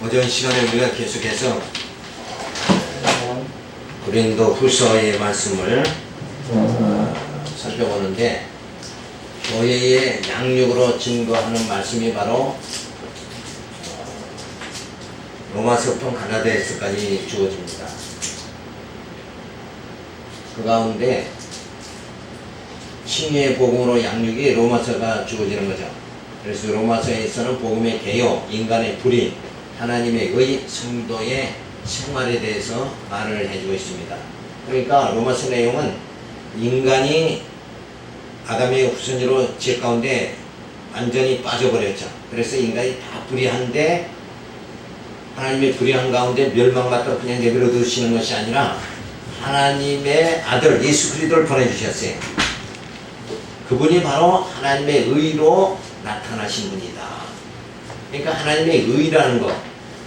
오전 시간에 우리가 계속해서 고린도 후서의 말씀을 살펴보는데, 교회의 양육으로 증거하는 말씀이 바로 로마서부터 갈라디아서까지 주어집니다. 그 가운데 칭의의 복음으로 양육이 로마서가 주어지는 거죠. 그래서 로마서에서는 복음의 개요, 인간의 불의, 하나님의 의, 성도의 생활에 대해서 말을 해주고 있습니다. 그러니까 로마서 내용은 인간이 아담의 후손으로 죄 가운데 완전히 빠져버렸죠. 그래서 인간이 다 불의한데, 하나님의 불의한 가운데 멸망받도록 그냥 내버려 두시는 것이 아니라 하나님의 아들 예수 그리스도를 보내주셨어요. 그분이 바로 하나님의 의로 나타나신 분이다. 그러니까 하나님의 의라는 것,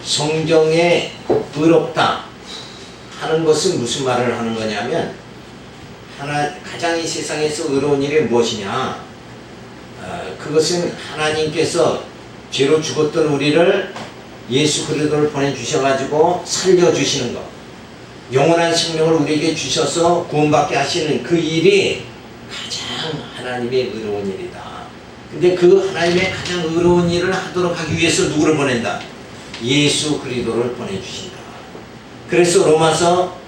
성경에 의롭다 하는 것은 무슨 말을 하는 거냐면, 가장 이 세상에서 의로운 일이 무엇이냐, 그것은 하나님께서 죄로 죽었던 우리를 예수 그리스도를 보내주셔가지고 살려주시는 것, 영원한 생명을 우리에게 주셔서 구원받게 하시는 그 일이 가장 하나님의 의로운 일이다. 근데 그 하나님의 가장 의로운 일을 하도록 하기 위해서 누구를 보낸다? 예수 그리스도를 보내주신다. 그래서 로마서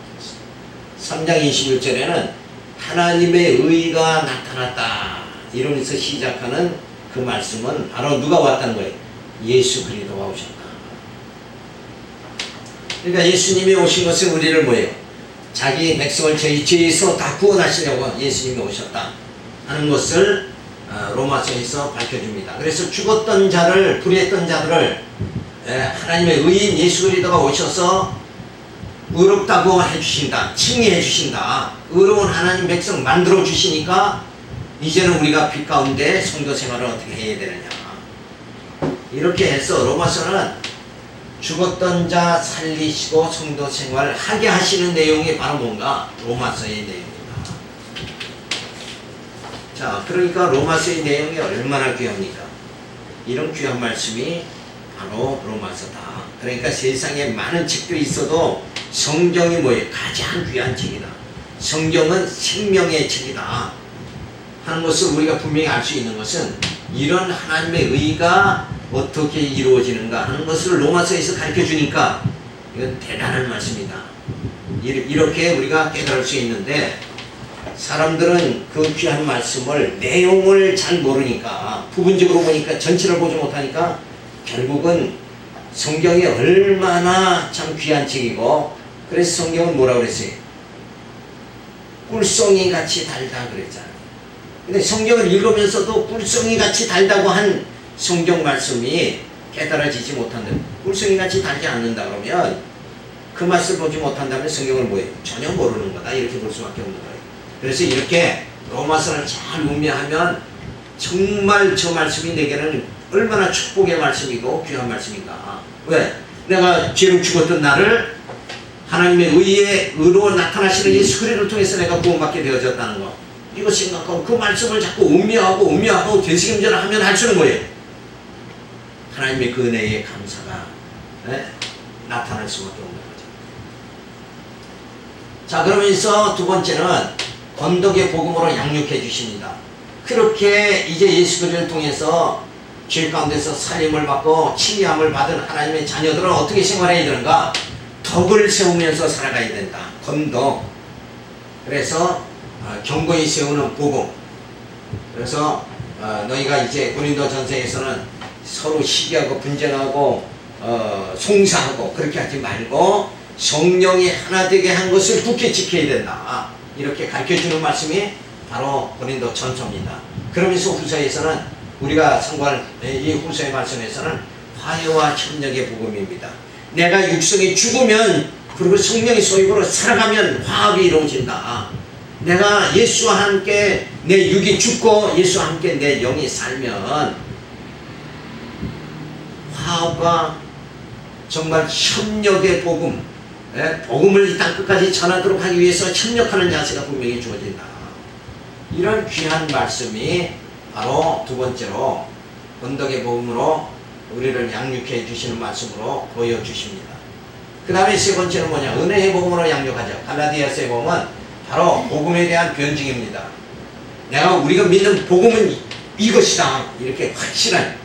3장 21절에는 하나님의 의가 나타났다 이러면서 시작하는 그 말씀은 바로 누가 왔다는 거예요? 예수 그리스도가 오셨다. 그러니까 예수님이 오신 것은 우리를 뭐예요? 자기 백성을 저희 죄에서 다 구원하시려고 예수님이 오셨다 하는 것을 로마서에서 밝혀줍니다. 그래서 죽었던 자를, 불의했던 자들을 하나님의 의인 예수 그리스도가 오셔서 의롭다고 해주신다, 칭의해 주신다, 의로운 하나님 백성 만들어 주시니까 이제는 우리가 빛 가운데 성도 생활을 어떻게 해야 되느냐, 이렇게 해서 로마서는 죽었던 자 살리시고 성도 생활을 하게 하시는 내용이 바로 뭔가? 로마서의 내용입니다. 자, 그러니까 로마서의 내용이 얼마나 귀합니까? 이런 귀한 말씀이 바로 로마서다. 그러니까 세상에 많은 책들이 있어도 성경이 뭐예요? 가장 귀한 책이다. 성경은 생명의 책이다 하는 것을 우리가 분명히 알 수 있는 것은, 이런 하나님의 의가 어떻게 이루어지는가 하는 것을 로마서에서 가르쳐 주니까 이건 대단한 말씀이다. 이렇게 우리가 깨달을 수 있는데, 사람들은 그 귀한 말씀을 내용을 잘 모르니까, 부분적으로 보니까 전체를 보지 못하니까 결국은 성경이 얼마나 참 귀한 책이고, 그래서 성경은 뭐라고 그랬어요? 꿀송이 같이 달다 그랬잖아요. 근데 성경을 읽으면서도 꿀송이 같이 달다고 한 성경 말씀이 깨달아지지 못한다면, 꿀송이 같이 달지 않는다 그러면, 그 맛을 보지 못한다면 성경을 뭐예요? 전혀 모르는 거다, 이렇게 볼 수밖에 없는 거예요. 그래서 이렇게 로마서를 잘 음미하면 정말 저 말씀이 내게는 얼마나 축복의 말씀이고 귀한 말씀인가. 왜? 내가 죄로 죽었던 나를 하나님의 의에 의로 나타나시는 예수 그리스도를 통해서 내가 구원받게 되어졌다는 거, 이거 생각하고 그 말씀을 자꾸 음미하고 되새김질을 하면 할수록 뭐예요? 하나님의 그 은혜의 감사가 나타날 수밖에 없는 거죠. 자, 그러면서 두 번째는 건덕의 복음으로 양육해 주십니다. 그렇게 이제 예수 그리스도를 통해서 죄 가운데서 살림을 받고 칭의함을 받은 하나님의 자녀들은 어떻게 생활해야 되는가? 덕을 세우면서 살아가야 된다. 건덕. 그래서 경건히 세우는 복음. 그래서 너희가 이제 고린도 전서에서는 서로 시기하고 분쟁하고 송사하고 그렇게 하지 말고 성령이 하나 되게 한 것을 굳게 지켜야 된다. 이렇게 가르쳐주는 말씀이 바로 고린도 전서입니다. 그러면서 후서에서는, 우리가 참고할 이 후서의 말씀에서는 화해와 협력의 복음입니다. 내가 육성이 죽으면, 그리고 성령의 소유로 살아가면 화합이 이루어진다. 내가 예수와 함께 내 육이 죽고 예수와 함께 내 영이 살면 화합과 정말 협력의 복음, 복음을 이 땅 끝까지 전하도록 하기 위해서 협력하는 자세가 분명히 주어진다. 이런 귀한 말씀이 바로 두 번째로 건덕의 복음으로 우리를 양육해 주시는 말씀으로 보여주십니다. 그 다음에 세 번째는 뭐냐? 은혜의 복음으로 양육하자. 갈라디아서에 보면 바로 복음에 대한 변증입니다. 우리가 믿는 복음은 이것이다. 이렇게 확실한.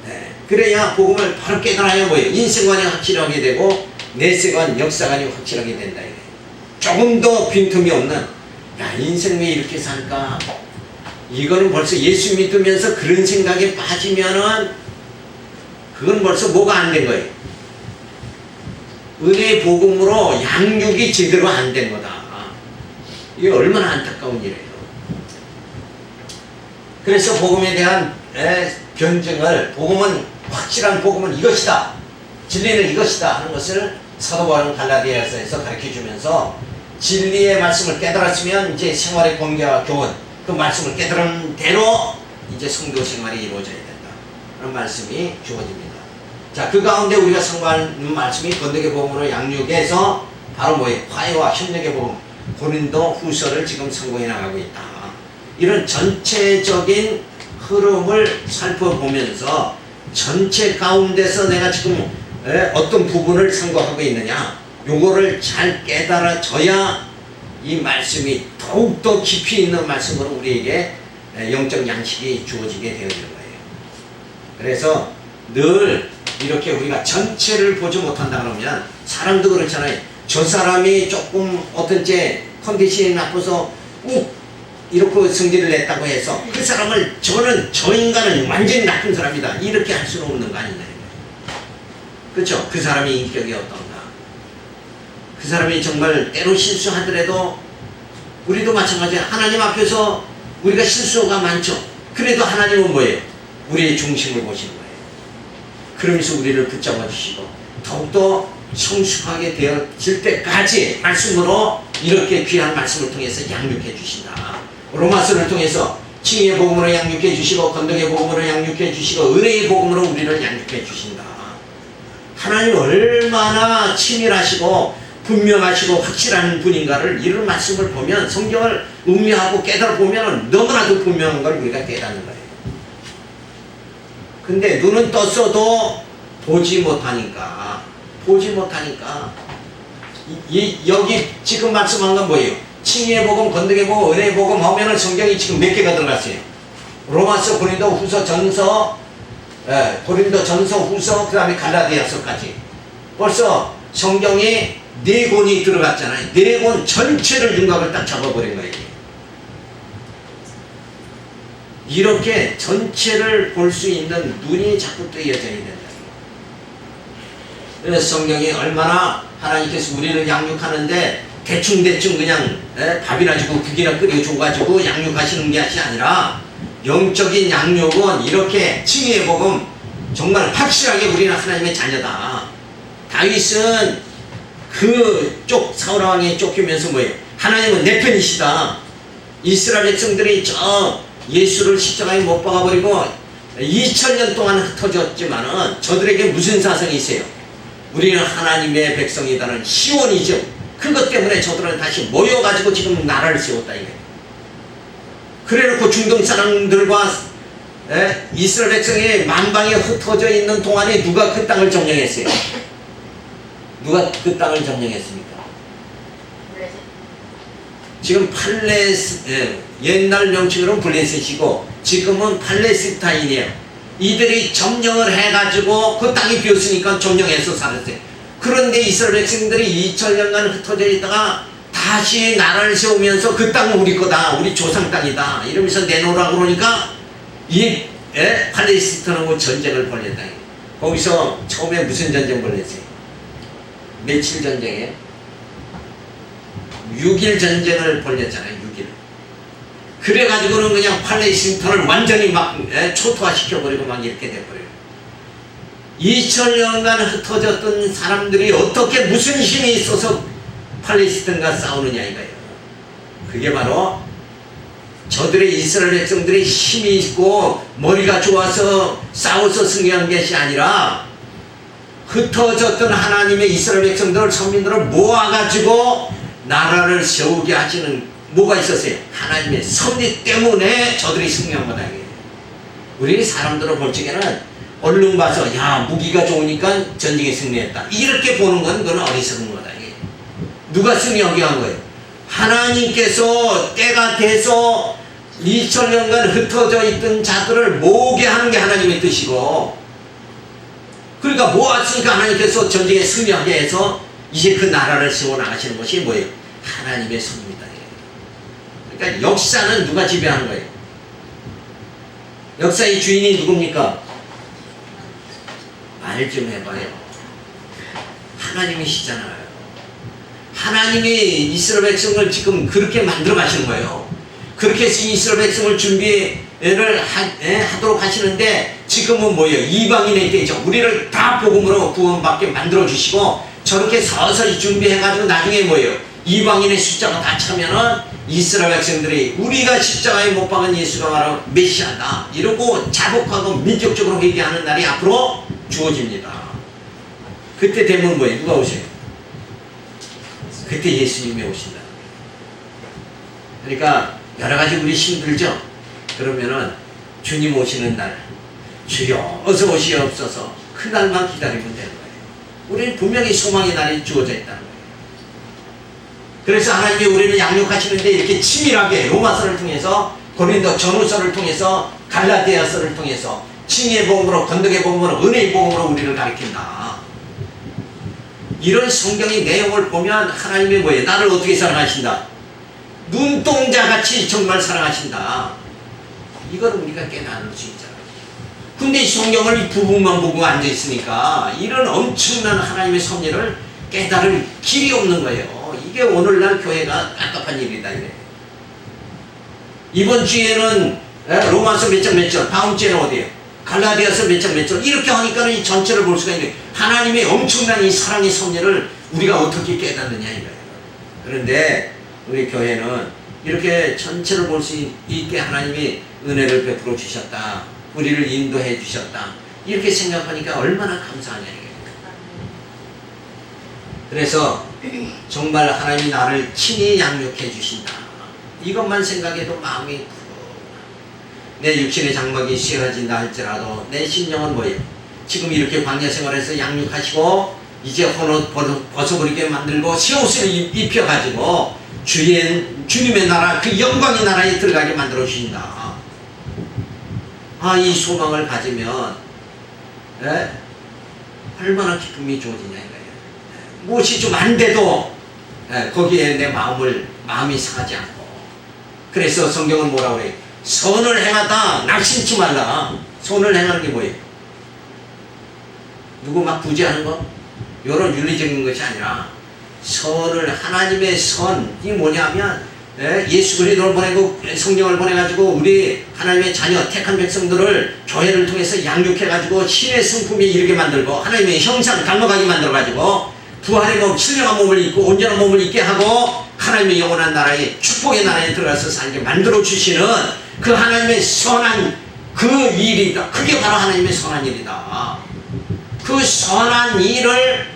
네. 그래야 복음을 바로 깨달아야 뭐예요? 인생관이 확실하게 되고 내세관, 역사관이 확실하게 된다. 이래. 조금 더 빈틈이 없는, 야, 인생 왜 이렇게 살까? 이거는 벌써 예수 믿으면서 그런 생각에 빠지면은 그건 벌써 뭐가 안 된 거예요? 은혜의 복음으로 양육이 제대로 안 된 거다. 이게 얼마나 안타까운 일이에요. 그래서 복음에 대한 변증을, 확실한 복음은 이것이다, 진리는 이것이다 하는 것을 사도 바울은 갈라디아서에서 가르쳐주면서 진리의 말씀을 깨달았으면 이제 생활의 공개와 교훈, 그 말씀을 깨달은 대로 이제 성도 생활이 이루어져야 된다 하는 말씀이 주어집니다. 자, 그 가운데 우리가 선고하는 말씀이 건덕의 복음으로 양육해서 바로 뭐예요? 화해와 협력의 복음, 고린도 후서를 지금 선고해 나가고 있다. 이런 전체적인 흐름을 살펴보면서 전체 가운데서 내가 지금 어떤 부분을 선고하고 있느냐, 요거를 잘 깨달아져야 이 말씀이 더욱더 깊이 있는 말씀으로 우리에게 영적 양식이 주어지게 되어지는 거예요. 그래서 늘 이렇게 우리가 전체를 보지 못한다 그러면, 사람도 그렇잖아요. 저 사람이 조금 어떤지 컨디션이 나빠서 이렇게 성질을 냈다고 해서 그 사람을, 저 인간은 완전히 나쁜 사람이다, 이렇게 할 수는 없는 거 아니냐. 그렇죠? 그 사람의 인격이 어떤가, 그 사람이 정말 때로 실수하더라도, 우리도 마찬가지야. 하나님 앞에서 우리가 실수가 많죠. 그래도 하나님은 뭐예요? 우리의 중심을 보시는 거예요. 그러면서 우리를 붙잡아 주시고 더욱더 성숙하게 되어질 때까지 말씀으로 이렇게 귀한 말씀을 통해서 양육해 주신다. 로마서를 통해서 칭의의 복음으로 양육해 주시고, 건덕의 복음으로 양육해 주시고, 은혜의 복음으로 우리를 양육해 주신다. 하나님 얼마나 치밀하시고 분명하시고 확실한 분인가를 이런 말씀을 보면, 성경을 음미하고 깨달아 보면 너무나도 분명한 걸 우리가 깨닫는 거예요. 근데 눈은 떴어도 보지 못하니까 여기 지금 말씀한 건 뭐예요? 칭의의 복음, 건덕의 복음, 은혜의 복음 하면은 성경이 지금 몇 개가 들어갔어요? 로마서, 고린도 후서, 전서, 고린도 전서, 후서, 그 다음에 갈라디아서까지 벌써 성경에 4권이 들어갔잖아요. 4권 전체를 윤곽을 딱 잡아버린 거예요. 이렇게 전체를 볼 수 있는 눈이 자꾸 뜨여져야 된다. 그래서 성경이 얼마나 하나님께서 우리를 양육하는데 대충 그냥 밥이나 주고 국이나 끓여 줘가지고 양육하시는 게 아니라, 영적인 양육은 이렇게 칭의의 복음, 정말 확실하게 우리는 하나님의 자녀다. 다윗은 사울 왕에 쫓기면서 뭐예요? 하나님은 내 편이시다. 이스라엘 백성들이 예수를 십자가에 못 박아버리고 2000년 동안 흩어졌지만은 저들에게 무슨 사상이 있어요? 우리는 하나님의 백성이다는 시온이죠. 그것 때문에 저들은 다시 모여가지고 지금 나라를 세웠다 이거예요. 그래놓고 중동 사람들과 이스라엘 백성이 만방에 흩어져 있는 동안에 누가 그 땅을 점령했어요? 누가 그 땅을 점령했습니까? 지금 옛날 명칭으로는 블레셋이고 지금은 팔레스타인이에요. 이들이 점령을 해가지고 그 땅이 비었으니까 점령해서 살았어요. 그런데 이스라엘 백성들이 2000년간 흩어져 있다가 다시 나라를 세우면서 그 땅은 우리 거다, 우리 조상 땅이다 이러면서 내놓으라고 그러니까 이 팔레스타인하고 전쟁을 벌였다. 거기서 처음에 무슨 전쟁 벌였어요? 며칠 전쟁에 6일 전쟁을 벌였잖아요. 6일. 그래가지고는 그냥 팔레스타인을 완전히 막 초토화시켜버리고 막 이렇게 돼버려요. 2000년간 흩어졌던 사람들이 어떻게 무슨 힘이 있어서 팔레스타인과 싸우느냐 이거예요. 그게 바로 저들의 이스라엘 백성들의 힘이 있고 머리가 좋아서 싸워서 승리한 것이 아니라 흩어졌던 하나님의 이스라엘 백성들을, 선민들을 모아가지고 나라를 세우게 하시는 뭐가 있었어요? 하나님의 섭리 때문에 저들이 승리한 거다. 우리 사람들을 볼 적에는 얼른 봐서 야 무기가 좋으니까 전쟁에 승리했다 이렇게 보는 건 그건 어리석은 거다. 이게. 누가 승리하게 한 거예요? 하나님께서 때가 돼서 2000년간 흩어져 있던 자들을 모으게 하는 게 하나님의 뜻이고, 그러니까 모았으니까 하나님께서 전쟁에 승리하게 해서 이제 그 나라를 세워나가시는 것이 뭐예요? 하나님의 손입니다. 그러니까 역사는 누가 지배하는 거예요? 역사의 주인이 누굽니까? 말 좀 해봐요. 하나님이시잖아요. 하나님이 이스라엘 백성을 지금 그렇게 만들어 가시는 거예요. 그렇게 해서 이스라엘 백성을 준비를 하도록 하시는데, 지금은 뭐예요? 이방인의 때죠. 우리를 다 복음으로 구원받게 만들어 주시고 저렇게 서서히 준비해가지고 나중에 뭐예요? 이방인의 숫자가 다 차면은 이스라엘 백성들이 우리가 십자가에 못 박은 예수가 바로 메시아다 이러고 자복하고 민족적으로 회개하는 날이 앞으로 주어집니다. 그때 되면 뭐예요? 누가 오세요? 그때 예수님이 오신다. 그러니까 여러 가지 우리 힘들죠? 그러면은 주님 오시는 날, 주여 어서 오시옵소서, 그 날만 기다리면 되는 거예요. 우리는 분명히 소망의 날이 주어져 있다는 거예요. 그래서 하나님이 우리를 양육하시는데 이렇게 치밀하게 로마서를 통해서, 고린도 전후서를 통해서, 갈라디아서를 통해서 칭의의 복음으로, 건덕의 복음으로, 은혜의 복음으로 우리를 가르친다. 이런 성경의 내용을 보면 하나님이 뭐예요? 나를 어떻게 사랑하신다? 눈동자같이 정말 사랑하신다. 이걸 우리가 깨달을 수 있잖아요. 근데 성경을 이 부분만 보고 앉아있으니까 이런 엄청난 하나님의 섭리를 깨달을 길이 없는 거예요. 이게 오늘날 교회가 깝깝한 일이다. 이래. 이번 주에는 로마서 몇 장 몇 절, 다음 주에는 어디에요? 갈라디아서 몇 장 몇 절, 이렇게 하니까 이 전체를 볼 수가 있는 하나님의 엄청난 이 사랑의 섭리를 우리가 어떻게 깨닫느냐 이거예요. 그런데 우리 교회는 이렇게 전체를 볼 수 있게 하나님이 은혜를 베풀어 주셨다, 우리를 인도해 주셨다, 이렇게 생각하니까 얼마나 감사하냐 이거예요. 그래서 정말 하나님이 나를 친히 양육해 주신다, 이것만 생각해도 마음이 푸르. 내 육신의 장막이 쇠해진다 할지라도 내 심령은 뭐예요? 지금 이렇게 광야 생활에서 양육하시고 이제 헌옷 벗어버리게 만들고 새 옷을 입혀가지고 주님의 나라, 그 영광의 나라에 들어가게 만들어 주신다. 이 소망을 가지면 얼마나 기쁨이 주어지냐 이거예요. 무엇이 좀 안 돼도 거기에 내 마음이 상하지 않고. 그래서 성경은 뭐라고 그래요? 선을 행하다 낙심치 말라. 선을 행하는 게 뭐예요? 누구 막 부지하는 거? 이런 윤리적인 것이 아니라 선을, 하나님의 선이 뭐냐면 예수 그리스도를 보내고 성령을 보내가지고 우리 하나님의 자녀 택한 백성들을 교회를 통해서 양육해가지고 신의 성품에 이르게 만들고 하나님의 형상 닮아가게 만들어가지고 부활의 몸, 신령한 몸을 입고 온전한 몸을 입게 하고 하나님의 영원한 나라에, 축복의 나라에 들어가서 살게 만들어주시는 그 하나님의 선한 그 일이다. 그게 바로 하나님의 선한 일이다. 그 선한 일을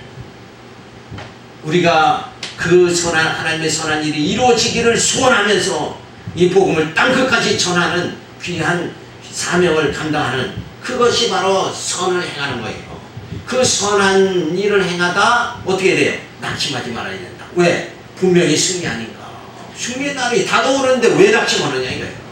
우리가, 그 선한 하나님의 선한 일이 이루어지기를 소원하면서 이 복음을 땅끝까지 전하는 귀한 사명을 감당하는, 그것이 바로 선을 행하는 거예요. 그 선한 일을 행하다 어떻게 돼요? 낙심하지 말아야 된다. 왜? 분명히 승리하니까. 승리의 날이 다가오는데 왜 낙심하느냐 이거예요.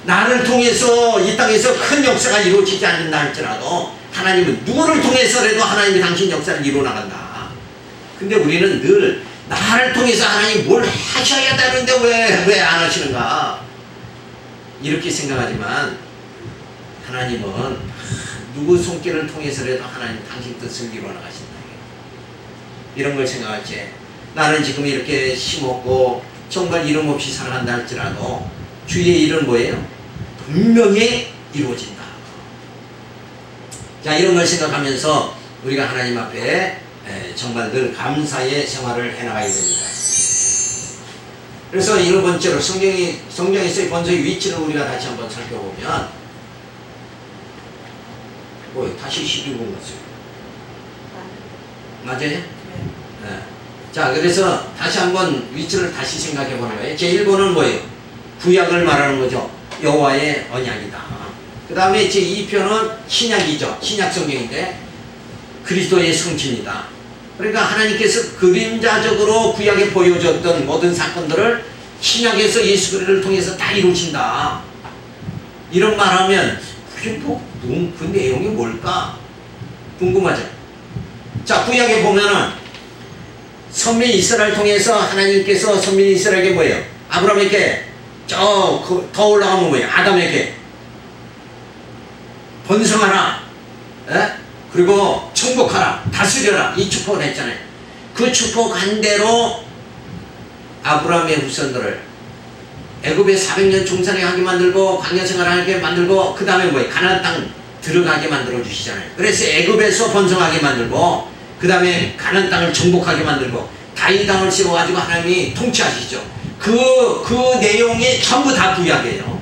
나를 통해서 이 땅에서 큰 역사가 이루어지지 않는다 할지라도 하나님은 누구를 통해서라도 하나님이 당신 역사를 이루어나간다. 근데 우리는 늘 나를 통해서 하나님 뭘 하셔야 되는데 왜 안 하시는가 이렇게 생각하지만, 하나님은 누구 손길을 통해서라도 하나님 당신 뜻을 이루어나가신다. 이런 걸 생각할 때 나는 지금 이렇게 힘없고 정말 이름 없이 살아간다 할지라도 주의 일은 뭐예요? 분명히 이루어진다. 자, 이런 걸 생각하면서 우리가 하나님 앞에 정말 늘 감사의 생활을 해나가야 됩니다. 그래서 이런 번째로 성경에서의 번제의 위치를 우리가 다시 한번 살펴보면, 다시 12분 갔어요. 맞아요? 네. 자, 그래서 다시 한번 위치를 다시 생각해 보는 거예요. 제1번은 뭐예요? 구약을 말하는 거죠. 여호와의 언약이다. 그 다음에 제2편은 신약이죠. 신약 성경인데 그리스도의 성취입니다. 그러니까 하나님께서 그림자적으로 구약에 보여줬던 모든 사건들을 신약에서 예수 그리스도를 통해서 다 이루신다. 이런 말하면 그 내용이 뭘까? 궁금하죠? 자, 구약에 보면은 선민 이스라엘 통해서 하나님께서 선민 이스라엘에게 뭐예요? 아브라함에게 더 올라가면 뭐예요? 아담에게 번성하라, 그리고 정복하라, 다스려라, 이 축복을 했잖아요. 그 축복한 대로 아브라함의 후손들을 애굽에 400년 종살이 하게 만들고 광야 생활하게 만들고 그 다음에 뭐예요? 가나안 땅 들어가게 만들어 주시잖아요. 그래서 애굽에서 번성하게 만들고 그 다음에 가나안 땅을 정복하게 만들고 다윗 땅을 세워가지고 하나님이 통치하시죠. 그 내용이 전부 다 구약이에요.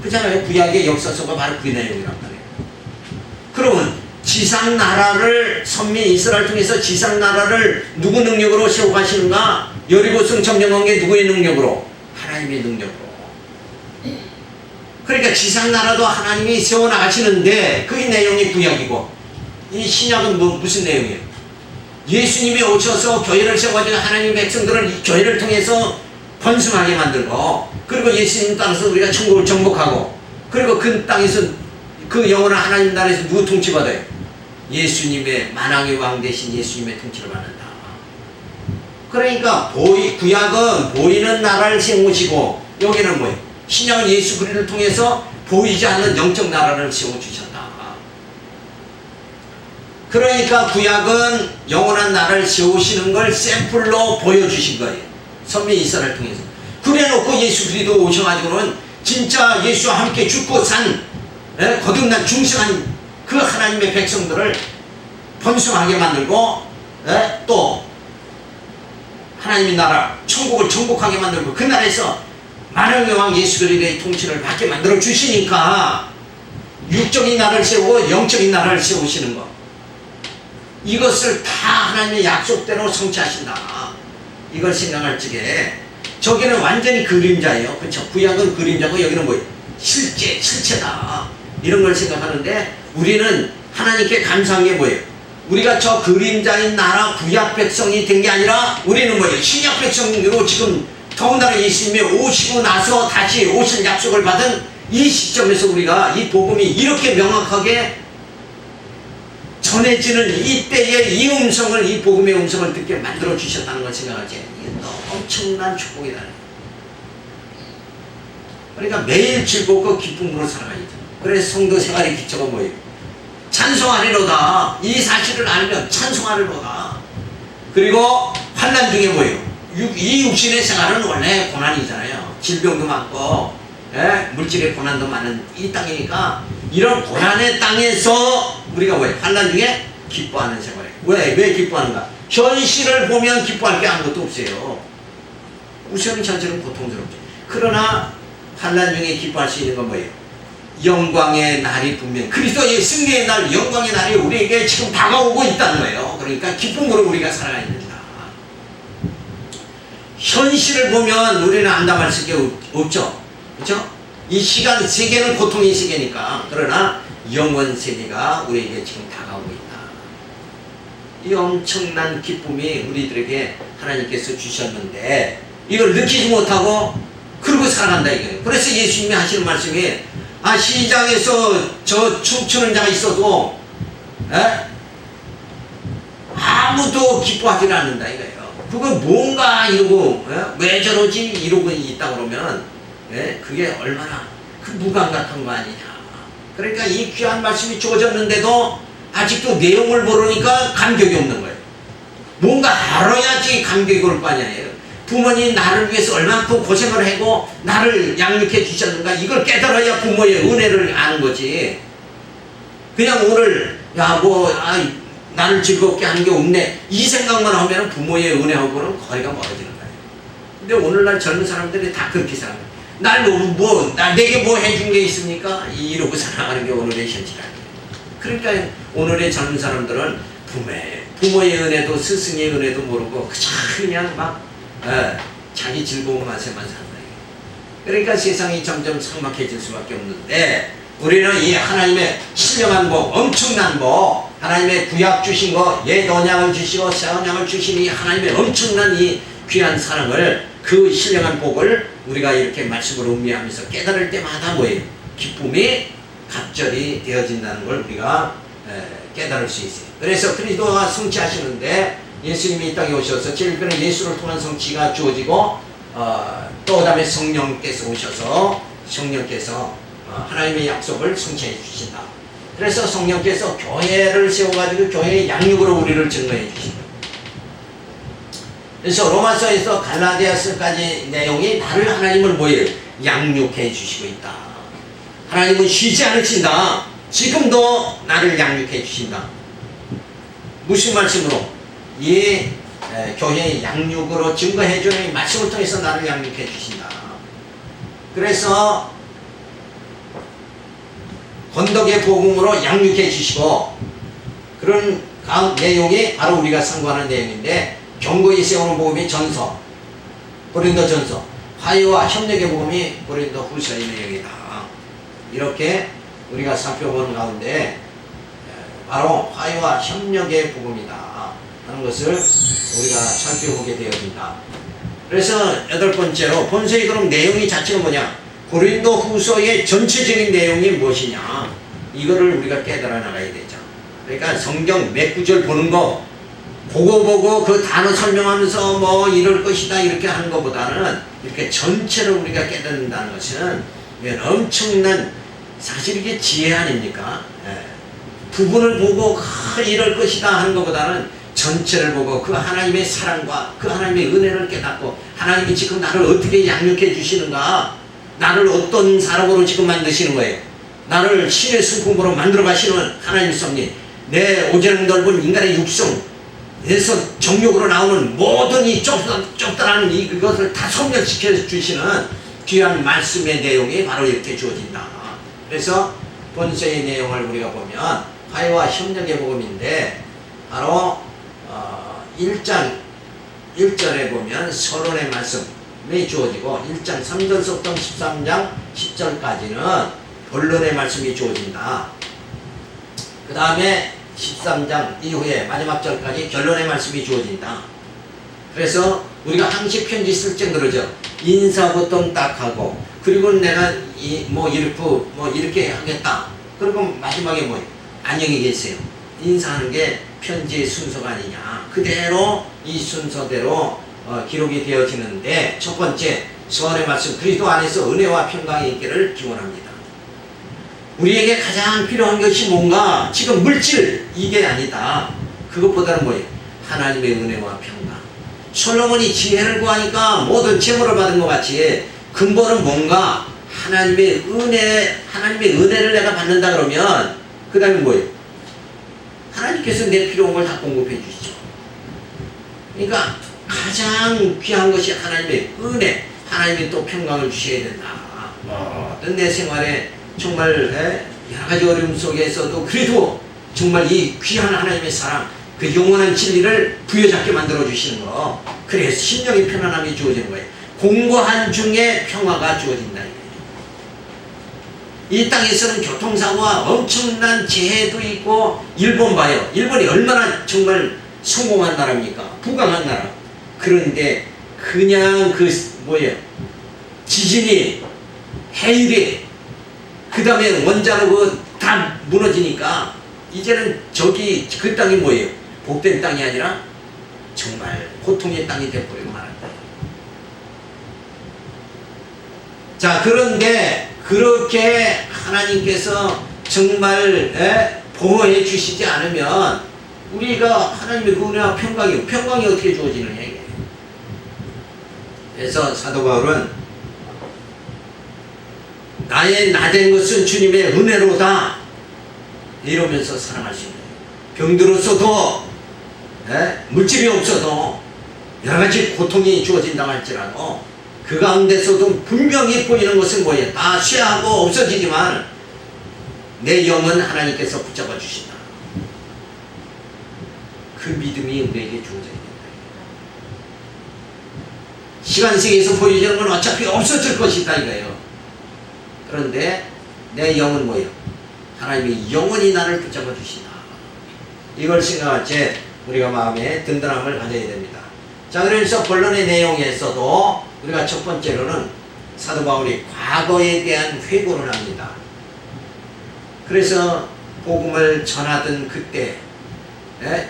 그렇잖아요. 구약의 역사서가 바로 그 내용이란 말이에요. 그러면 지상 나라를 선민 이스라엘 통해서 지상 나라를 누구 능력으로 세워가시는가? 여리고성 점령한 게 누구의 능력으로? 하나님의 능력으로. 그러니까 지상 나라도 하나님이 세워나가시는데 그 내용이 구약이고 이 신약은 무슨 내용이에요? 예수님이 오셔서 교회를 세워가지고 하나님의 백성들을 이 교회를 통해서 번성하게 만들고 그리고 예수님 따라서 우리가 천국을 정복하고 그리고 그 땅에서 그 영원한 하나님 나라에서 누구 통치받아요? 예수님의 만왕의 왕 대신 예수님의 통치를 받는다. 그러니까 구약은 보이는 나라를 세우시고 여기는 뭐예요? 신약은 예수 그리스도를 통해서 보이지 않는 영적 나라를 세워주셨다. 그러니까 구약은 영원한 나라를 세우시는 걸 샘플로 보여주신 거예요. 선민 이스라엘을 통해서. 그래놓고 예수 그리스도 오셔가지고는 진짜 예수와 함께 죽고 산 거듭난 중생한 그 하나님의 백성들을 번성하게 만들고 또 하나님의 나라 천국을 정복하게 만들고 그 나라에서 만왕의 왕 예수 그리스도의 통치를 받게 만들어 주시니까 육적인 나라를 세우고 영적인 나라를 세우시는 것, 이것을 다 하나님의 약속대로 성취하신다. 이걸 생각할 적에 저기는 완전히 그림자예요. 그렇죠? 구약은 그림자고 여기는 뭐예요? 실체다. 이런 걸 생각하는데 우리는 하나님께 감사한 게 뭐예요? 우리가 저 그림자인 나라 구약 백성이 된 게 아니라 우리는 뭐예요? 신약 백성으로 지금 더군다나 예수님이 오시고 나서 다시 오실 약속을 받은 이 시점에서 우리가 이 복음이 이렇게 명확하게 전해지는 이때의 이 음성을, 이 복음의 음성을 듣게 만들어 주셨다는 걸 생각할 때 이게 엄청난 축복이다. 그러니까 매일 즐겁고 기쁨으로 살아가야죠. 그래서 성도 생활의 기초가 뭐예요? 찬송하리로다. 이 사실을 알면 찬송하리로다. 그리고 환난 중에 뭐예요? 이 육신의 생활은 원래 고난이잖아요. 질병도 많고 물질의 고난도 많은 이 땅이니까 이런 고난의 땅에서 우리가 왜 환난 중에 기뻐하는 생활이에요. 왜 기뻐하는가? 현실을 보면 기뻐할 게 아무것도 없어요. 우선은 현실은 고통스럽죠. 그러나 환난 중에 기뻐할 수 있는 건 뭐예요? 영광의 날이 분명, 그리스도의 승리의 날, 영광의 날이 우리에게 지금 다가오고 있다는 거예요. 그러니까 기쁨으로 우리가 살아가야 된다. 현실을 보면 우리는 안담할 수가 없죠. 그렇죠? 이 시간 세계는 고통의 세계니까. 그러나 영원 세계가 우리에게 지금 다가오고 있다. 이 엄청난 기쁨이 우리들에게 하나님께서 주셨는데 이걸 느끼지 못하고 그러고 살아간다 이거예요. 그래서 예수님이 하시는 말씀이 시장에서 저 춤추는 자가 있어도 아무도 기뻐하지 않는다 이거예요. 그거 뭔가 이러고 왜 저러지 이러고 있다 그러면 그게 얼마나 그 무감각한 거 아니냐. 그러니까 이 귀한 말씀이 주어졌는데도 아직도 내용을 모르니까 감격이 없는 거예요. 뭔가 알아야지 감격이 올 거 아니에요. 부모님 나를 위해서 얼만큼 고생을 하고 나를 양육해 주셨는가 이걸 깨달아야 부모의 은혜를 아는 거지. 그냥 오늘 나를 즐겁게 하는 게 없네 이 생각만 하면 부모의 은혜하고는 거리가 멀어지는 거예요. 근데 오늘날 젊은 사람들이 다 그렇게 살아요. 내게 뭐 해준 게 있습니까? 이러고 살아가는 게 오늘의 현실 아니에요. 그러니까 오늘의 젊은 사람들은 부모의 은혜도 스승의 은혜도 모르고 그냥 막 자기 즐거운 맛에만 산다. 그러니까 세상이 점점 삭막해질 수밖에 없는데 우리는 이 하나님의 신령한 복, 엄청난 복, 하나님의 구약 주신 거, 옛 언약을 주시고 새 언약을 주신 이 하나님의 엄청난 이 귀한 사랑을, 그 신령한 복을 우리가 이렇게 말씀으로 음미하면서 깨달을 때마다 뭐예요? 기쁨이 갑절이 되어진다는 걸 우리가 깨달을 수 있어요. 그래서 그리스도가 성취하시는데, 예수님이 이 땅에 오셔서 제일 перв은 예수를 통한 성취가 주어지고, 또 그 다음에 성령께서 오셔서 성령께서 하나님의 약속을 성취해 주신다. 그래서 성령께서 교회를 세워가지고 교회의 양육으로 우리를 증거해 주신다. 그래서 로마서에서 갈라디아서까지 내용이 나를 하나님을 뭐예요? 양육해 주시고 있다. 하나님은 쉬지 않으신다. 지금도 나를 양육해 주신다. 무슨 말씀으로? 이 교회의 양육으로 증거해 주는 이 말씀을 통해서 나를 양육해 주신다. 그래서 건덕의 복음으로 양육해 주시고, 그런 내용이 바로 우리가 상고하는 내용인데, 경고에 세우는 복음이 전서, 고린도 전서, 화해와 협력의 복음이 고린도 후서의 내용이다. 이렇게 우리가 살펴보는 가운데 바로 화해와 협력의 복음이다 하는 것을 우리가 살펴보게 되어진다. 그래서 8번째로 본서의 그럼 내용이 자체가 뭐냐? 고린도 후서의 전체적인 내용이 무엇이냐? 이거를 우리가 깨달아 나가야 되죠. 그러니까 성경 몇 구절 보는 거, 그거 보고 그 단어 설명하면서 뭐 이럴 것이다 이렇게 하는 것보다는 이렇게 전체를 우리가 깨닫는다는 것은 엄청난, 사실 이게 지혜 아닙니까? 부분을 보고 이럴 것이다 하는 것보다는 전체를 보고 그 하나님의 사랑과 그 하나님의 은혜를 깨닫고, 하나님이 지금 나를 어떻게 양육해 주시는가, 나를 어떤 사람으로 지금 만드시는 거예요. 나를 신의 성품으로 만들어 가시는 하나님 섭리, 내 오재능 넓은 인간의 육성에서 정욕으로 나오는 모든 이 좁다라는 이것을 다 소멸시켜 주시는 귀한 말씀의 내용이 바로 이렇게 주어진다. 그래서 본서의 내용을 우리가 보면 화해와 협력의 복음인데, 바로 1장 1절에 보면 서론의 말씀이 주어지고, 1장 3절부터 13장 10절까지는 본론의 말씀이 주어진다. 그 다음에 13장 이후에 마지막 절까지 결론의 말씀이 주어진다. 그래서 우리가 항시 편지 쓸 때 그러죠. 인사부터 딱 하고, 그리고 내가 이렇게 하겠다. 그리고 마지막에 뭐예요? 안녕히 계세요. 인사하는 게 편지의 순서가 아니냐. 그대로 이 순서대로 기록이 되어지는데, 첫 번째 서원의 말씀, 그리스도 안에서 은혜와 평강이 있기를 기원합니다. 우리에게 가장 필요한 것이 뭔가? 지금 물질 이게 아니다. 그것보다는 뭐예요? 하나님의 은혜와 평강. 솔로몬이 지혜를 구하니까 모든 재물을 받은 것 같이 근본은 뭔가? 하나님의 은혜를 내가 받는다 그러면 그 다음에 뭐예요? 하나님께서 내 필요한 걸 다 공급해 주시죠. 그러니까 가장 귀한 것이 하나님의 은혜, 하나님이 또 평강을 주셔야 된다. 모든 내 생활에 정말 여러 가지 어려움 속에서도 그래도 정말 이 귀한 하나님의 사랑, 그 영원한 진리를 부여잡게 만들어 주시는 거. 그래서 심령의 편안함이 주어지는 거예요. 공고한 중에 평화가 주어진다. 이 땅에서는 교통사고와 엄청난 재해도 있고, 일본 봐요. 일본이 얼마나 정말 성공한 나라입니까? 부강한 나라. 그런데 그냥 지진이, 해일이, 그 다음에 원자로 다 무너지니까 이제는 그 땅이 뭐예요? 복된 땅이 아니라 정말 고통의 땅이 되어버리고 말았다. 자, 그런데 그렇게 하나님께서 정말 보호해 주시지 않으면 우리가 하나님의 그 은혜와 평강이 어떻게 주어지느냐 이게. 그래서 사도 바울은 나의 나된 것은 주님의 은혜로다 이러면서 살아갈 수 있는 거예요. 병들었어도 물질이 없어도 여러 가지 고통이 주어진다고 할지라도 그 가운데서도 분명히 보이는 것은 뭐예요? 다 쇠하고 없어지지만 내 영은 하나님께서 붙잡아 주신다. 그 믿음이 우리에게 주어져야 된다. 시간 세계에서 보여지는 건 어차피 없어질 것이다 이거예요. 그런데 내 영은 뭐예요? 하나님이 영원히 나를 붙잡아 주신다. 이걸 생각할 때 우리가 마음에 든든함을 가져야 됩니다. 자, 그래서 본론의 내용에서도 우리가 첫 번째로는 사도 바울이 과거에 대한 회고를 합니다. 그래서 복음을 전하던 그때,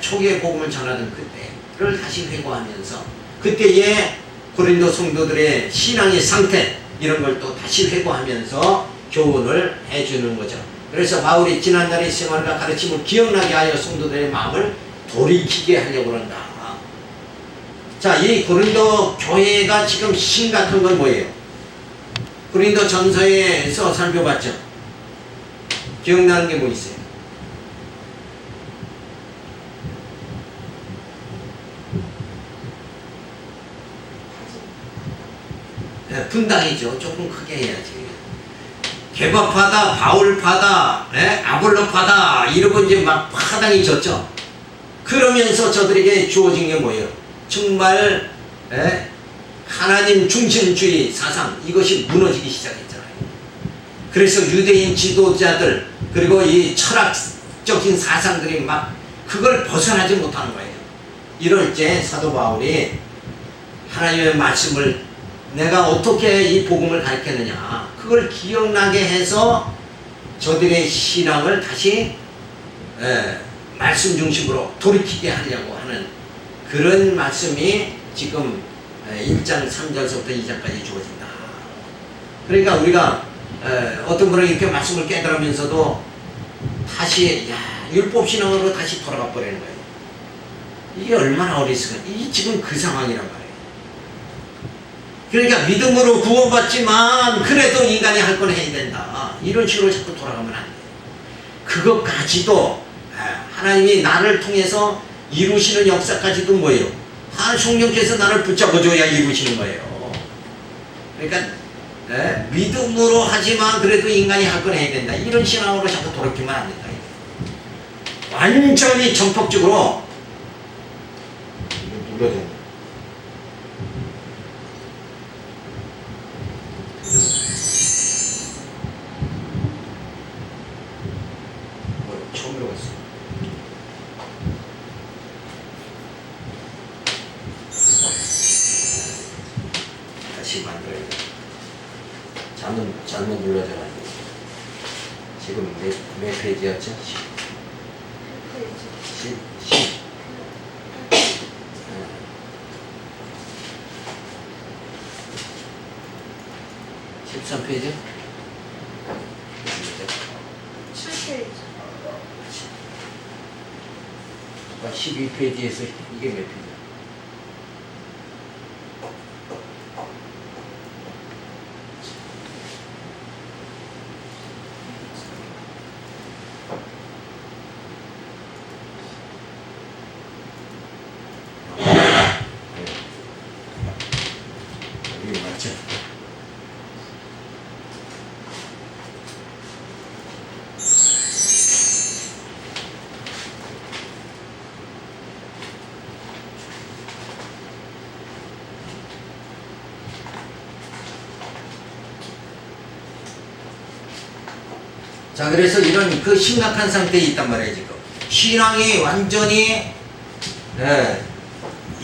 초기에 복음을 전하던 그때를 다시 회고하면서 그때의 고린도 성도들의 신앙의 상태 이런 걸 또 다시 회고하면서 교훈을 해주는 거죠. 그래서 바울이 지난날의 생활과 가르침을 기억나게 하여 성도들의 마음을 돌이키게 하려고 한다. 자, 이 고린도 교회가 지금 심각한 건 뭐예요? 고린도 전서에서 살펴봤죠. 기억나는 게 뭐 있어요? 분당이죠. 조금 크게 해야지. 개바파다, 바울파다, 아볼로파다 이러고 이제 막 파당이 졌죠. 그러면서 저들에게 주어진 게 뭐예요? 정말 하나님 중심주의 사상 이것이 무너지기 시작했잖아요. 그래서 유대인 지도자들 그리고 이 철학적인 사상들이 막 그걸 벗어나지 못하는 거예요. 이럴 때 사도 바울이 하나님의 말씀을 내가 어떻게 이 복음을 가르쳤느냐 그걸 기억나게 해서 저들의 신앙을 다시 말씀 중심으로 돌이키게 하려고 하는 그런 말씀이 지금 1장 3절부터 2장까지 주어진다. 그러니까 우리가 어떤 분은 이렇게 말씀을 깨달으면서도 다시 율법신앙으로 다시 돌아가 버리는 거예요. 이게 얼마나 어리석은 이게 지금 그 상황이란 말이에요. 그러니까 믿음으로 구원받지만 그래도 인간이 할 건 해야 된다. 이런 식으로 자꾸 돌아가면 안 돼요. 그것까지도 하나님이 나를 통해서 이루시는 역사까지도 뭐예요? 성령께서 나를 붙잡아줘야 이루시는 거예요. 그러니까 믿음으로 하지만 그래도 인간이 할 건 해야 된다. 이런 신앙으로 자꾸 돌이키면 안 된다. 완전히 전폭적으로 눌러야 된다. 처음 들어봤어. 다시 만들어야 돼. 잘못 눌러져가지고. 지금 몇 페이지였죠? 13페이지? 7페이지. 12페이지에서 이게 몇 페이지야? 이게 맞죠? 자, 그래서 이런 그 심각한 상태에 있단 말이에요, 지금. 신앙이 완전히,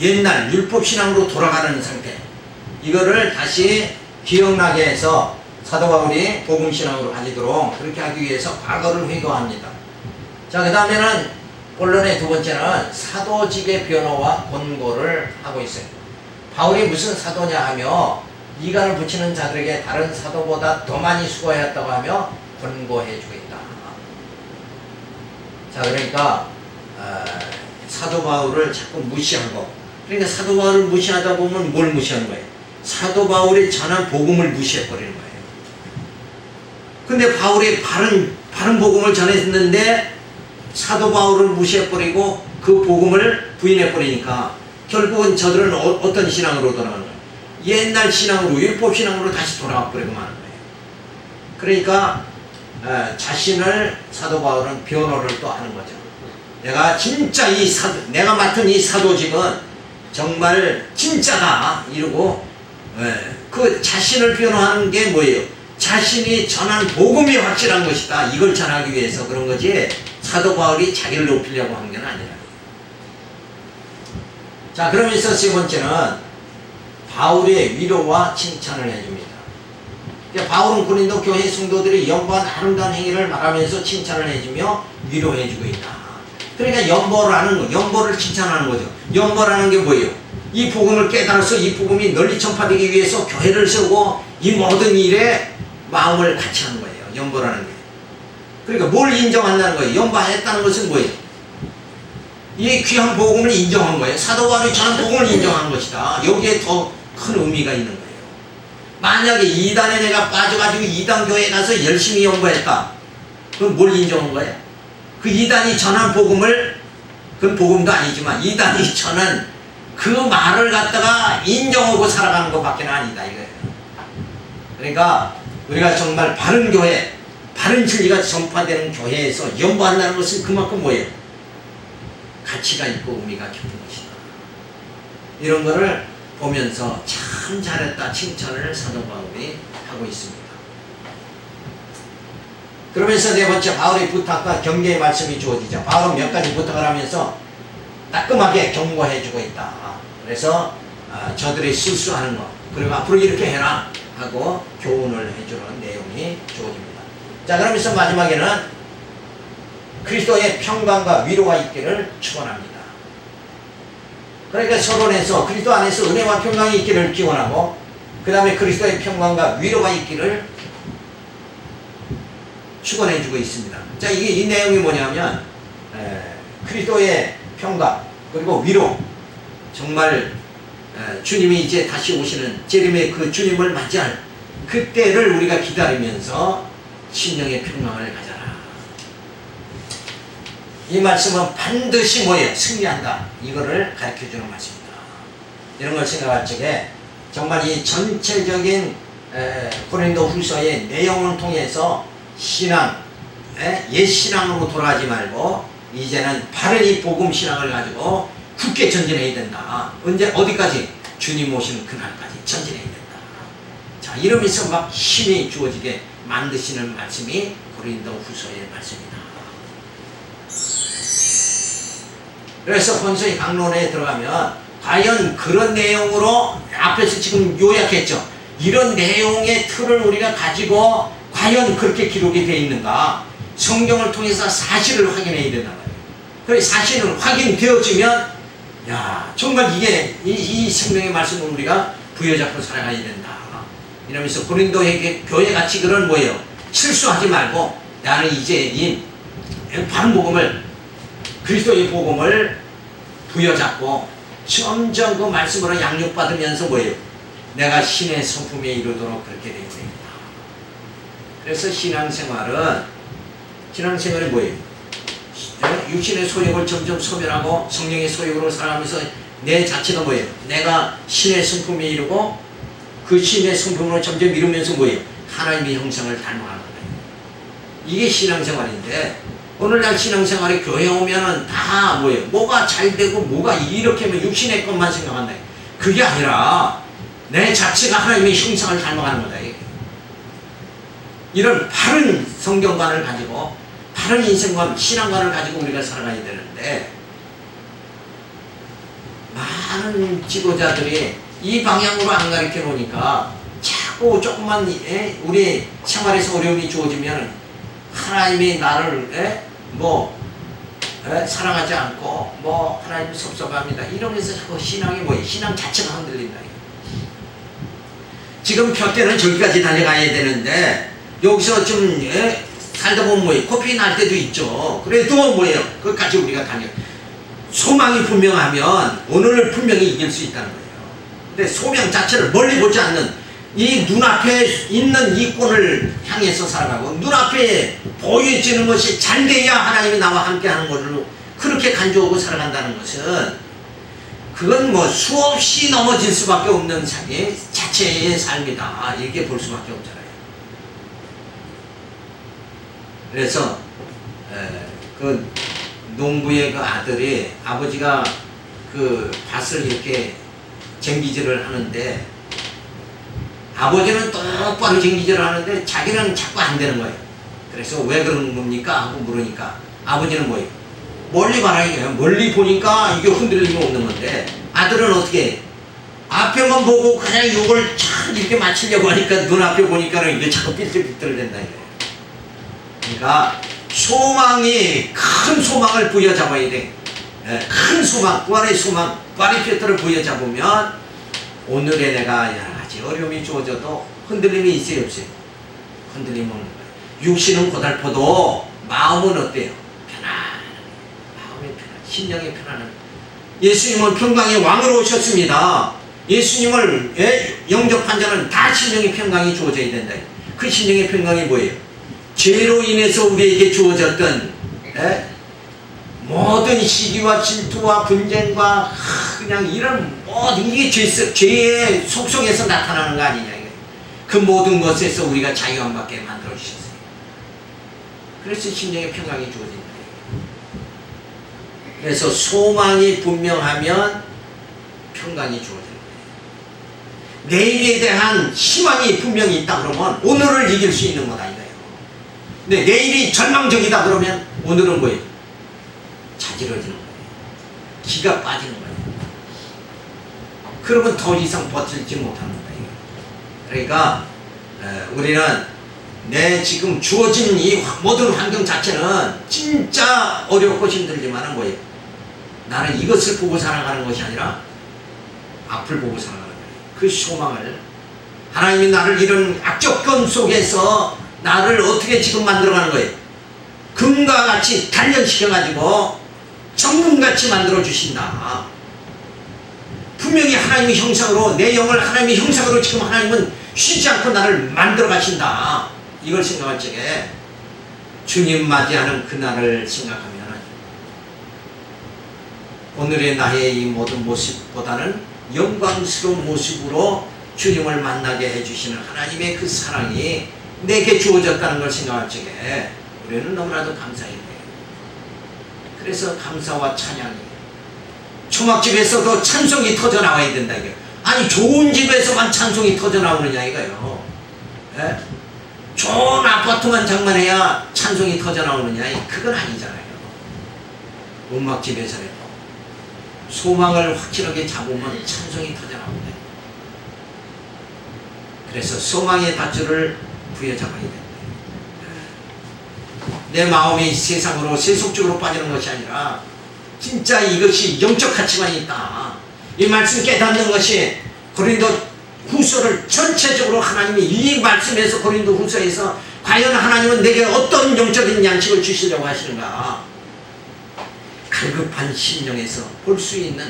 옛날 율법신앙으로 돌아가는 상태. 이거를 다시 기억나게 해서 사도 바울이 복음신앙으로 가지도록 그렇게 하기 위해서 과거를 회고합니다. 자, 그 다음에는 본론의 두 번째는 사도직의 변호와 권고를 하고 있어요. 바울이 무슨 사도냐 하며 이간을 붙이는 자들에게 다른 사도보다 더 많이 수고하였다고 하며 권고해 주겠다. 자, 그러니까 사도 바울을 자꾸 무시한 거. 그러니까 사도 바울을 무시하다 보면 뭘 무시하는 거예요? 사도 바울이 전한 복음을 무시해 버리는 거예요. 근데 바울이 바른 복음을 전했는데 사도 바울을 무시해 버리고 그 복음을 부인해 버리니까 결국은 저들은 어떤 신앙으로 돌아가는 거예요? 옛날 신앙으로, 율법 신앙으로 다시 돌아가 버리고 마는 거예요. 그러니까 자신을 사도 바울은 변호를 또 하는 거죠. 내가 진짜 내가 맡은 이 사도직은 정말 진짜다 이러고 그 자신을 변호하는 게 뭐예요? 자신이 전한 복음이 확실한 것이다. 이걸 전하기 위해서 그런 거지 사도 바울이 자기를 높이려고 한 게 아니라. 자, 그러면서 세 번째는 바울의 위로와 칭찬을 해줍니다. 그러니까 바울은 고린도 교회 성도들이 연보한 아름다운 행위를 말하면서 칭찬을 해주며 위로해주고 있다. 그러니까 연보를 칭찬하는 거죠. 연보라는 게 뭐예요? 이 복음을 깨달아서 이 복음이 널리 전파되기 위해서 교회를 세우고 이 모든 일에 마음을 같이 하는 거예요. 연보라는 게. 그러니까 뭘 인정한다는 거예요? 연보했다는 것은 뭐예요? 이 귀한 복음을 인정한 거예요. 사도 바울이 전한 복음을 인정한 것이다. 여기에 더 큰 의미가 있는 거예요. 만약에 이단에 내가 빠져가지고 이단 교회에 가서 열심히 연구했다. 그럼 뭘 인정한 거예요? 그 이단이 전한 복음을, 그건 복음도 아니지만 이단이 전한 그 말을 갖다가 인정하고 살아가는 것밖에 아니다 이거예요. 그러니까 우리가 정말 바른 교회, 바른 진리가 전파되는 교회에서 연구한다는 것은 그만큼 뭐예요? 가치가 있고 의미가 깊은 것이다. 이런 거를 보면서 참 잘했다 칭찬을 사도 바울이 하고 있습니다. 그러면서 네 번째 바울의 부탁과 경계의 말씀이 주어지죠. 바울은 몇 가지 부탁을 하면서 따끔하게 경고해주고 있다. 그래서 저들이 실수하는 것 그리고 앞으로 이렇게 해라 하고 교훈을 해주는 내용이 주어집니다. 자, 그러면서 마지막에는 그리스도의 평강과 위로가 있기를 축원합니다. 그러니까 서론에서 그리스도 안에서 은혜와 평강이 있기를 기원하고 그 다음에 그리스도의 평강과 위로가 있기를 축원해주고 있습니다. 자, 이게 이 내용이 뭐냐면 그리스도의 평강 그리고 위로, 정말 주님이 이제 다시 오시는 재림의 그 주님을 맞이할 그때를 우리가 기다리면서 심령의 평강을 가져라. 이 말씀은 반드시 뭐예요? 승리한다. 이거를 가르쳐주는 말씀입니다. 이런 걸 생각할 적에 정말 이 전체적인 고린도 후서의 내용을 통해서 신앙, 옛 신앙으로 돌아가지 말고 이제는 바른 이 복음 신앙을 가지고 굳게 전진해야 된다. 언제 어디까지? 주님 오시는 그날까지 전진해야 된다. 자, 이러면서 막 힘이 주어지게 만드시는 말씀이 고린도 후서의 말씀이다. 그래서 본서의 강론에 들어가면 과연 그런 내용으로 앞에서 지금 요약했죠. 이런 내용의 틀을 우리가 가지고 과연 그렇게 기록이 되어 있는가? 성경을 통해서 사실을 확인해야 된단 말이에요. 그래서 사실은 확인되어지면 야, 정말 이게 이 생명의 말씀을 우리가 부여잡고 살아가야 된다. 이러면서 고린도의 교회 같이 그런 뭐예요? 실수하지 말고 나는 이제 이 바른 복음을 그리스도의 복음을 부여잡고 점점 그 말씀으로 양육받으면서 뭐예요? 내가 신의 성품에 이르도록 그렇게 되어야 됩니다. 그래서 신앙생활은 뭐예요? 육신의 소욕을 점점 소멸하고 성령의 소욕으로 살아가면서 내 자체가 뭐예요? 내가 신의 성품에 이르고 그 신의 성품으로 점점 이루면서 뭐예요? 하나님의 형상을 닮아가는 거예요. 이게 신앙생활인데 오늘날 신앙생활에 교회 오면은 다 뭐예요? 뭐가 잘 되고 뭐가 이렇게 하면 육신의 것만 생각한다. 그게 아니라 내 자체가 하나님의 형상을 닮아가는 거다. 이런 바른 성경관을 가지고 바른 인생관, 신앙관을 가지고 우리가 살아가야 되는데 많은 지도자들이 이 방향으로 안 가르쳐 놓으니까 자꾸 조금만 우리 생활에서 어려움이 주어지면 하나님이 나를 사랑하지 않고 하나님 섭섭합니다 이러면서 자꾸 신앙이 뭐예요? 신앙 자체가 흔들린다. 지금 표 때는 저기까지 달려가야 되는데 여기서 좀 살다 보면 뭐예요? 코피 날 때도 있죠. 그래도 뭐예요? 그것까지 우리가 달려. 소망이 분명하면 오늘을 분명히 이길 수 있다는 거예요. 근데 소명 자체를 멀리 보지 않는 이 눈앞에 있는 이 꼴을 향해서 살아가고 눈앞에 보여지는 것이 잘 돼야 하나님이 나와 함께 하는 걸로 그렇게 간주하고 살아간다는 것은 그건 수없이 넘어질 수밖에 없는 자체의 삶이다. 이렇게 볼 수밖에 없잖아요. 그래서 그 농부의 그 아들이 아버지가 그 밭을 이렇게 쟁기질을 하는데 아버지는 똑바로 쟁기질을 하는데 자기는 자꾸 안 되는 거예요. 그래서 왜 그런 겁니까? 하고 물으니까 아버지는 뭐예요? 멀리 봐라 이거예요. 멀리 보니까 이게 흔들림이 없는 건데 아들은 어떻게 해? 앞에만 보고 그냥 이걸 참 이렇게 맞추려고 하니까 눈앞에 보니까는 이게 자꾸 삐뚤삐뚤 된다 이거예요. 그러니까 소망이 큰 소망을 부여잡아야 돼. 큰 소망, 부활의 소망, 부활의 뼈들을 부여잡으면 오늘의 내가 여러 가지 어려움이 주어져도 흔들림이 있어요, 없어요? 흔들림이 없는 거예요. 육신은 고달퍼도 마음은 어때요? 편안한 마음이 편안, 심령이 편안한. 예수님은 평강의 왕으로 오셨습니다. 예수님을 영접한 자는 다 심령의 평강이 주어져야 된다. 그 심령의 평강이 뭐예요? 죄로 인해서 우리에게 주어졌던 모든 시기와 질투와 분쟁과 그냥 이런 모든 이게 죄의 속성에서 나타나는 거 아니냐 이거예요. 그 모든 것에서 우리가 자유함 받게 만들어 주셨어요. 그래서 심령의 평강이 주어진다. 그래서 소망이 분명하면 평강이 주어진다. 내일에 대한 희망이 분명히 있다 그러면 오늘을 이길 수 있는 거다 이거예요. 근데 내일이 절망적이다 그러면 오늘은 뭐예요? 자지러지는 거예요. 기가 빠지는 거예요. 그러면 더 이상 버틸지 못하는 거예요. 그러니까 우리는 내 지금 주어진 이 모든 환경 자체는 진짜 어렵고 힘들지만은 뭐예요? 나는 이것을 보고 살아가는 것이 아니라 앞을 보고 살아가는 거예요. 그 소망을 하나님이 나를 이런 악조건 속에서 나를 어떻게 지금 만들어가는 거예요? 금과 같이 단련시켜가지고 정금같이 만들어 주신다. 분명히 하나님의 형상으로 내 영을 하나님의 형상으로 지금 하나님은 쉬지 않고 나를 만들어 가신다. 이걸 생각할 적에 주님 맞이하는 그날을 생각하면 오늘의 나의 이 모든 모습보다는 영광스러운 모습으로 주님을 만나게 해주시는 하나님의 그 사랑이 내게 주어졌다는 걸 생각할 적에 우리는 너무나도 감사해야 돼요. 그래서 감사와 찬양이 초막집에서도 찬송이 터져 나와야 된다 이거예요. 아니 좋은 집에서만 찬송이 터져 나오느냐 이거예요. 예? 좋은 아파트만 장만해야 찬송이 터져 나오느냐 그건 아니잖아요. 음악집에서라도 소망을 확실하게 잡으면 찬송이 터져 나온다. 그래서 소망의 밧줄을 부여잡아야 된다. 내 마음이 세상으로 세속적으로 빠지는 것이 아니라 진짜 이것이 영적 가치관이 있다. 이 말씀 깨닫는 것이 고린도 후서를 전체적으로 하나님이 이 말씀에서 고린도 후서에서 과연 하나님은 내게 어떤 영적인 양식을 주시려고 하시는가. 갈급한 심령에서 볼 수 있는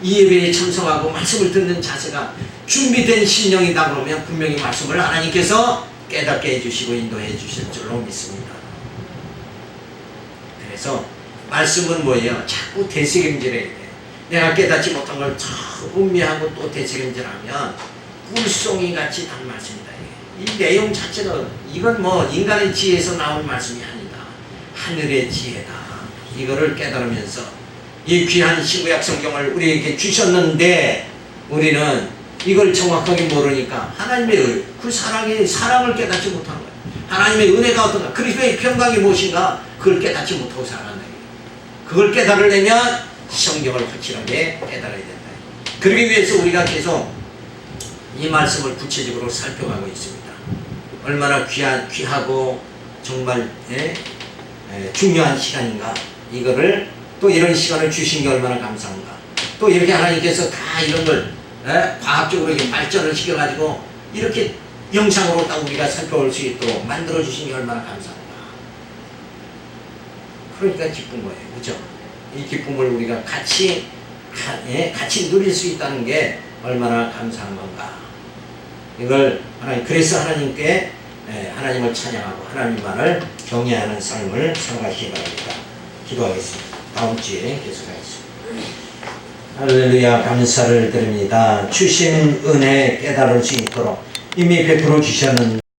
이 예배에 참석하고 말씀을 듣는 자세가 준비된 심령이다 그러면 분명히 말씀을 하나님께서 깨닫게 해주시고 인도해 주실 줄로 믿습니다. 그래서 말씀은 뭐예요? 자꾸 되새김질해야 돼. 내가 깨닫지 못한 걸 음미하고 또 되새김질하면 꿀송이 같이 단 말씀이다. 이 내용 자체는 이건 뭐 인간의 지혜에서 나온 말씀이 아니다. 하늘의 지혜다. 이거를 깨달으면서 이 귀한 신구약 성경을 우리에게 주셨는데 우리는 이걸 정확하게 모르니까 하나님의 그 사랑을 깨닫지 못하는 거예요. 하나님의 은혜가 어떤가, 그리스도의 평강이 무엇인가 그걸 깨닫지 못하고 살아간다. 그걸 깨달으려면 성경을 확실하게 깨달아야 된다. 그러기 위해서 우리가 계속 이 말씀을 구체적으로 살펴가고 있습니다. 얼마나 귀하고 정말 중요한 시간인가. 이거를 또 이런 시간을 주신 게 얼마나 감사한가. 또 이렇게 하나님께서 다 이런 걸 과학적으로 이렇게 발전을 시켜가지고 이렇게 영상으로 딱 우리가 살펴볼 수 있도록 만들어주신 게 얼마나 감사한가. 그러니까 기쁜 거예요. 그죠? 이 기쁨을 우리가 같이 누릴 수 있다는 게 얼마나 감사한 건가. 이걸 그래서 하나님께 하나님을 찬양하고 하나님만을 경외하는 삶을 살아가시기 바랍니다. 기도하겠습니다. 다음 주에 계속하겠습니다. 할렐루야. 감사를 드립니다. 주신 은혜 깨달을 수 있도록 이미 베풀어 주셨는